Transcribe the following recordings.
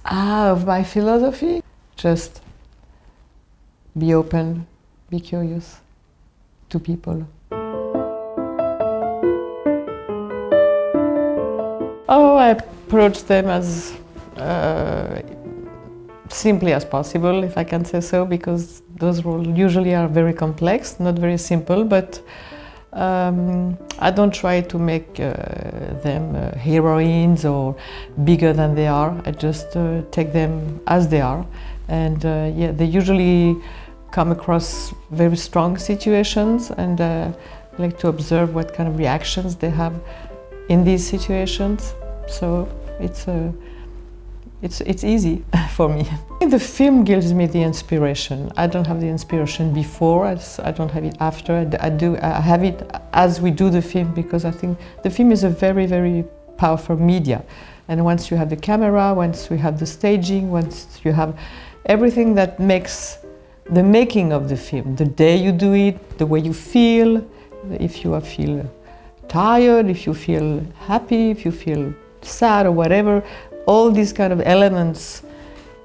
Of my philosophy, just be open, be curious to people. Oh, I approach them as simply as possible, if I can say so, because those roles usually are very complex, not very simple, but I don't try to make them heroines or bigger than they are. I just take them as they are, and yeah, they usually come across very strong situations, and I like to observe what kind of reactions they have in these situations. So it's easy for me. The film gives me the inspiration. I don't have the inspiration before, I don't have it after. I have it as we do the film, because I think the film is a very, very powerful media. And once you have the camera, once you have the staging, once you have everything that makes the making of the film, the day you do it, the way you feel, if you feel tired, if you feel happy, if you feel sad or whatever, all these kind of elements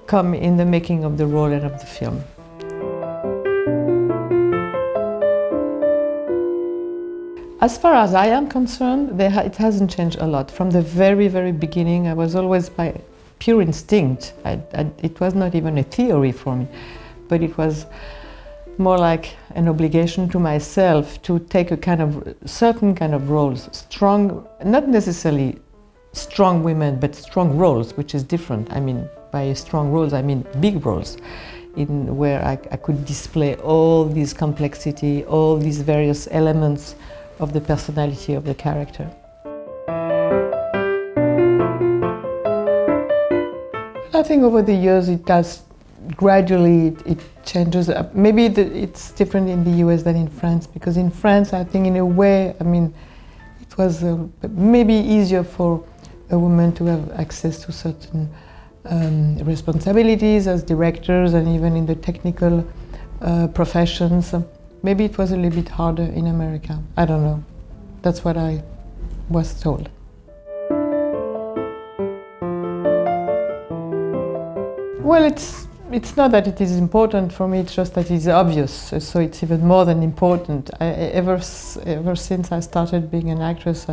come in the making of the role and of the film. As far as I am concerned, it hasn't changed a lot. From the very, very beginning, I was always by pure instinct. It was not even a theory for me, but it was more like an obligation to myself to take a kind of certain kind of roles, strong, not necessarily strong women, but strong roles, which is different. I mean, by strong roles, I mean big roles, in where I could display all this complexity, all these various elements of the personality of the character. I think over the years it does gradually, it changes. Maybe it's different in the US than in France, because in France, I think in a way, I mean, it was maybe easier for a woman to have access to certain responsibilities as directors and even in the technical professions. Maybe it was a little bit harder in America. I don't know. That's what I was told. Well, it's not that it is important for me, it's just that it's obvious, so it's even more than important. Ever since I started being an actress,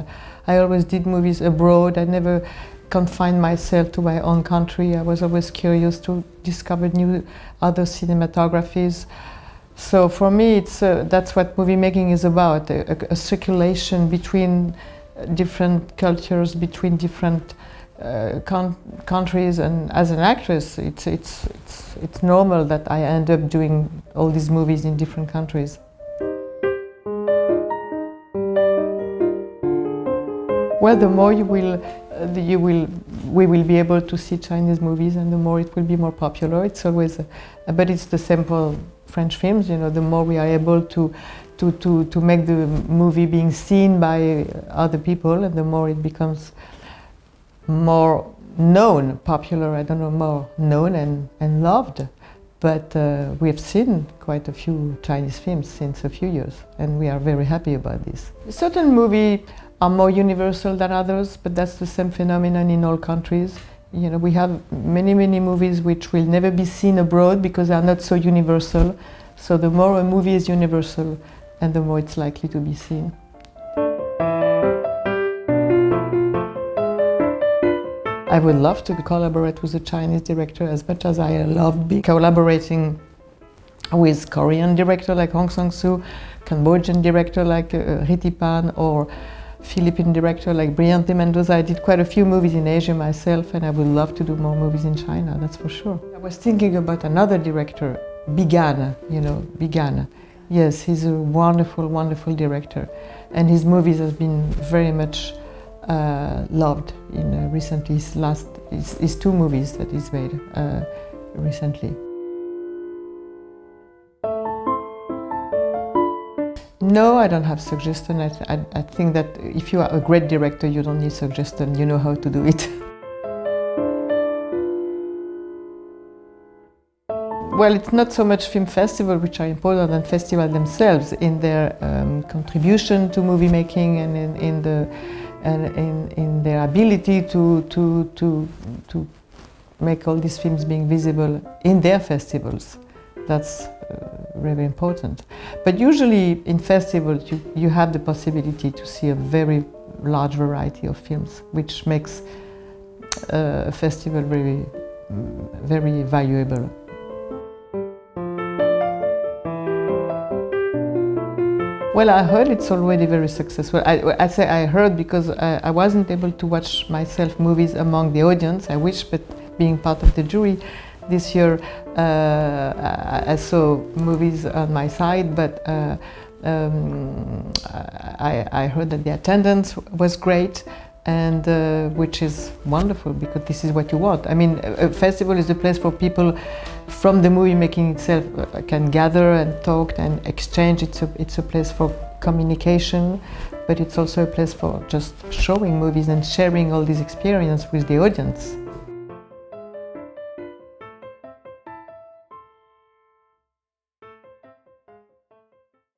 I always did movies abroad. I never confined myself to my own country. I was always curious to discover new other cinematographies. So for me, that's what movie making is about, a circulation between different cultures, between different countries, and as an actress, it's normal that I end up doing all these movies in different countries. Well, the more we will be able to see Chinese movies, and the more it will be more popular. It's always, but it's the same for French films. You know, the more we are able to make the movie being seen by other people, and the more it becomes more known, popular, I don't know, more known and loved. But we have seen quite a few Chinese films since a few years, and we are very happy about this. Certain movies are more universal than others, but that's the same phenomenon in all countries. You know, we have many movies which will never be seen abroad because they are not so universal. So the more a movie is universal, and the more it's likely to be seen. I would love to collaborate with a Chinese director as much as I love collaborating with Korean director like Hong Sang-soo, Cambodian director like Ritipan, or Philippine director like Brian de Mendoza. I did quite a few movies in Asia myself, and I would love to do more movies in China, that's for sure. I was thinking about another director, Bigana, you know, Bigana. Yes, he's a wonderful, wonderful director, and his movies have been very much loved in recently. His two movies that he's made recently. No, I don't have suggestion. I think that if you are a great director, you don't need suggestion. You know how to do it. Well, it's not so much film festivals which are important than festivals themselves in their contribution to movie making and in their ability to make all these films being visible in their festivals. That's very important. But usually in festivals you have the possibility to see a very large variety of films, which makes a festival very, very valuable. Well, I heard it's already very successful. I say I heard because I wasn't able to watch myself movies among the audience. I wish, but being part of the jury this year, I saw movies on my side, but I heard that the attendance was great, and which is wonderful because this is what you want. I mean, a festival is a place for people from the movie making itself can gather and talk and exchange. It's a place for communication, but it's also a place for just showing movies and sharing all these experiences with the audience.